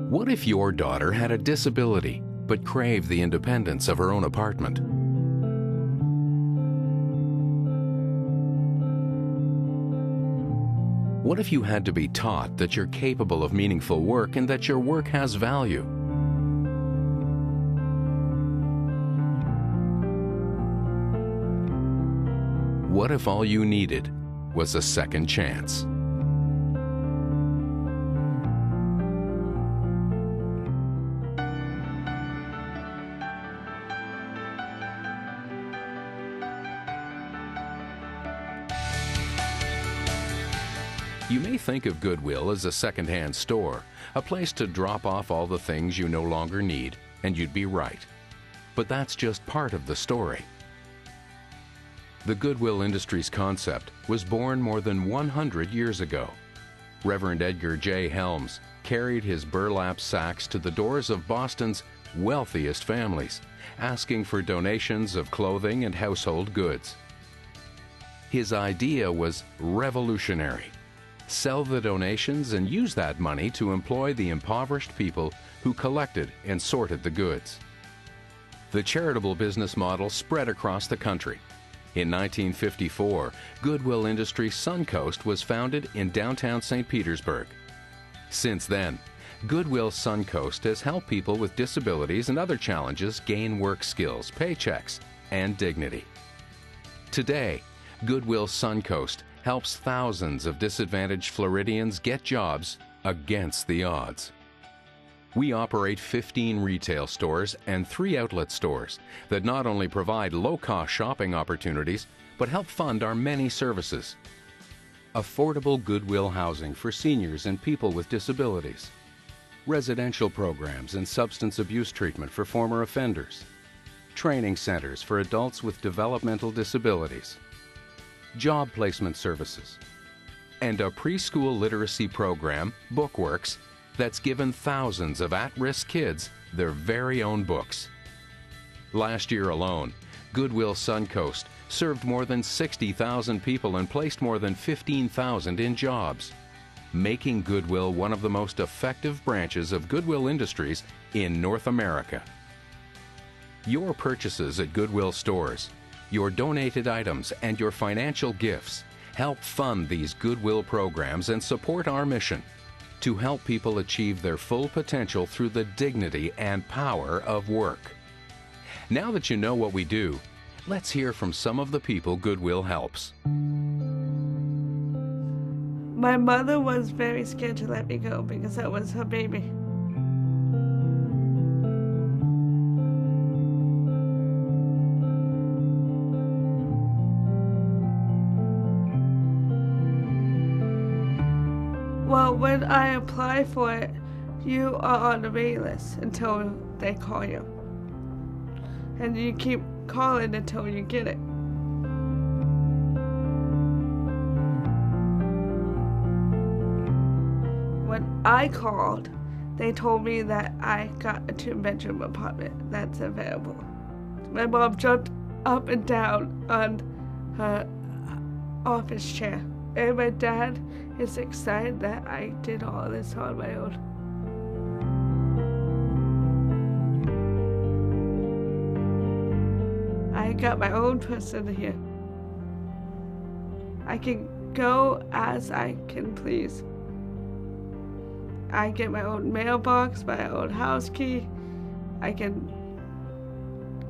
What if your daughter had a disability but craved the independence of her own apartment? What if you had to be taught that you're capable of meaningful work and that your work has value? What if all you needed was a second chance? You may think of Goodwill as a second-hand store, a place to drop off all the things you no longer need, and you'd be right. But that's just part of the story. The Goodwill Industries concept was born more than 100 years ago. Reverend Edgar J. Helms carried his burlap sacks to the doors of Boston's wealthiest families, asking for donations of clothing and household goods. His idea was revolutionary. Sell the donations and use that money to employ the impoverished people who collected and sorted the goods. The charitable business model spread across the country. In 1954, Goodwill-Suncoast was founded in downtown St. Petersburg. Since then, Goodwill-Suncoast has helped people with disabilities and other challenges gain work skills, paychecks, and dignity. Today, Goodwill-Suncoast helps thousands of disadvantaged Floridians get jobs against the odds. We operate 15 retail stores and 3 outlet stores that not only provide low-cost shopping opportunities, but help fund our many services. Affordable Goodwill housing for seniors and people with disabilities. Residential programs and substance abuse treatment for former offenders. Training centers for adults with developmental disabilities. Job placement services, and a preschool literacy program, Bookworks, that's given thousands of at-risk kids their very own books. Last year alone, Goodwill-Suncoast served more than 60,000 people and placed more than 15,000 in jobs, making Goodwill one of the most effective branches of Goodwill Industries in North America. Your purchases at Goodwill stores, your donated items, and your financial gifts help fund these Goodwill programs and support our mission to help people achieve their full potential through the dignity and power of work. Now that you know what we do, let's hear from some of the people Goodwill helps. My mother was very scared to let me go because I was her baby. Well, when I apply for it, you are on the wait list until they call you. And you keep calling until you get it. When I called, they told me that I got a 2-bedroom apartment that's available. My mom jumped up and down on her office chair. And my dad is excited that I did all this on my own. I got my own person here. I can go as I can please. I get my own mailbox, my own house key. I can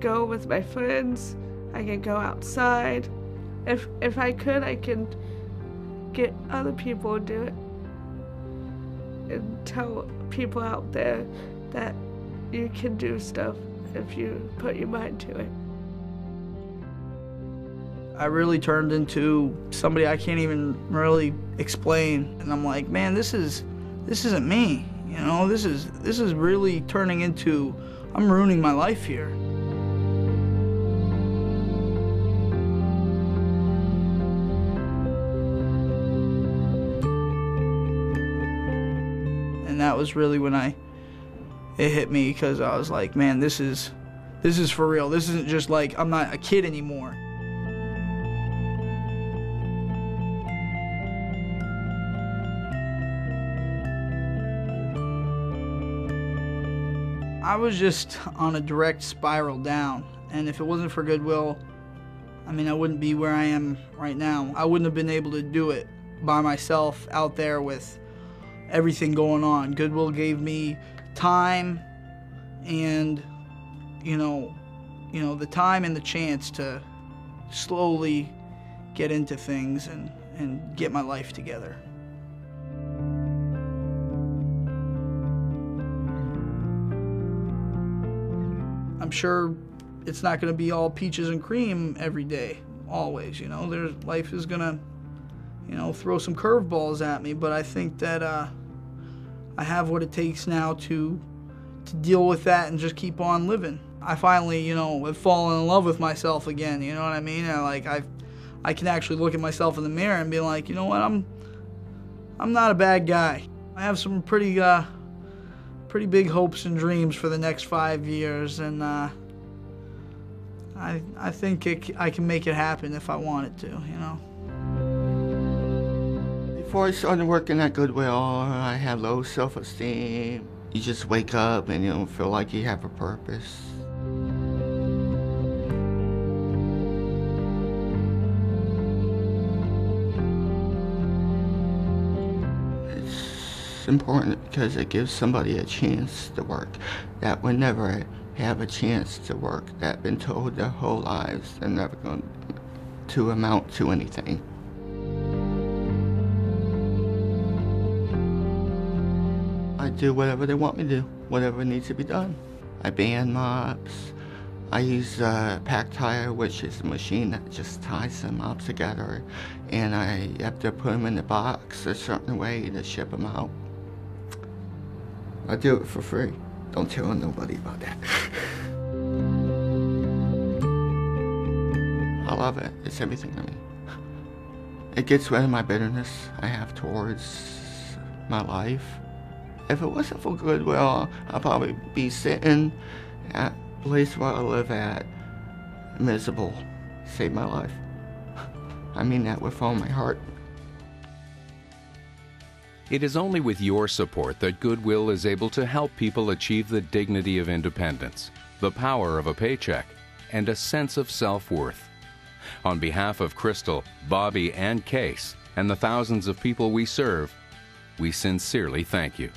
go with my friends. I can go outside. If I could, I can get other people to do it and tell people out there that you can do stuff if you put your mind to it. I really turned into somebody I can't even really explain, and I'm like, man, this isn't me, you know. This is really turning into, I'm ruining my life here. And that was really when it hit me, because I was like, man, this is for real. This isn't just like, I'm not a kid anymore. I was just on a direct spiral down. And if it wasn't for Goodwill, I mean, I wouldn't be where I am right now. I wouldn't have been able to do it by myself out there with everything going on. Goodwill gave me time and, the time and the chance to slowly get into things and get my life together. I'm sure it's not going to be all peaches and cream every day, always. Life is going to, throw some curveballs at me, but I think that I have what it takes now to deal with that and just keep on living. I finally, have fallen in love with myself again, you know what I mean? I can actually look at myself in the mirror and be like, you know what, I'm not a bad guy. I have some pretty big hopes and dreams for the next 5 years, and I think I can make it happen if I wanted to, Before I started working at Goodwill, I had low self-esteem. You just wake up and you don't feel like you have a purpose. It's important because it gives somebody a chance to work that would never have a chance to work, that been told their whole lives they're never going to amount to anything. I do whatever they want me to do, whatever needs to be done. I band mops. I use pack tire, which is a machine that just ties the mops together, and I have to put them in the box a certain way to ship them out. I do it for free. Don't tell nobody about that. I love it. It's everything to me. It gets rid of my bitterness I have towards my life. If it wasn't for Goodwill, I'd probably be sitting at a place where I live at, miserable. Saved my life. I mean that with all my heart. It is only with your support that Goodwill is able to help people achieve the dignity of independence, the power of a paycheck, and a sense of self-worth. On behalf of Crystal, Bobby, and Case, and the thousands of people we serve, we sincerely thank you.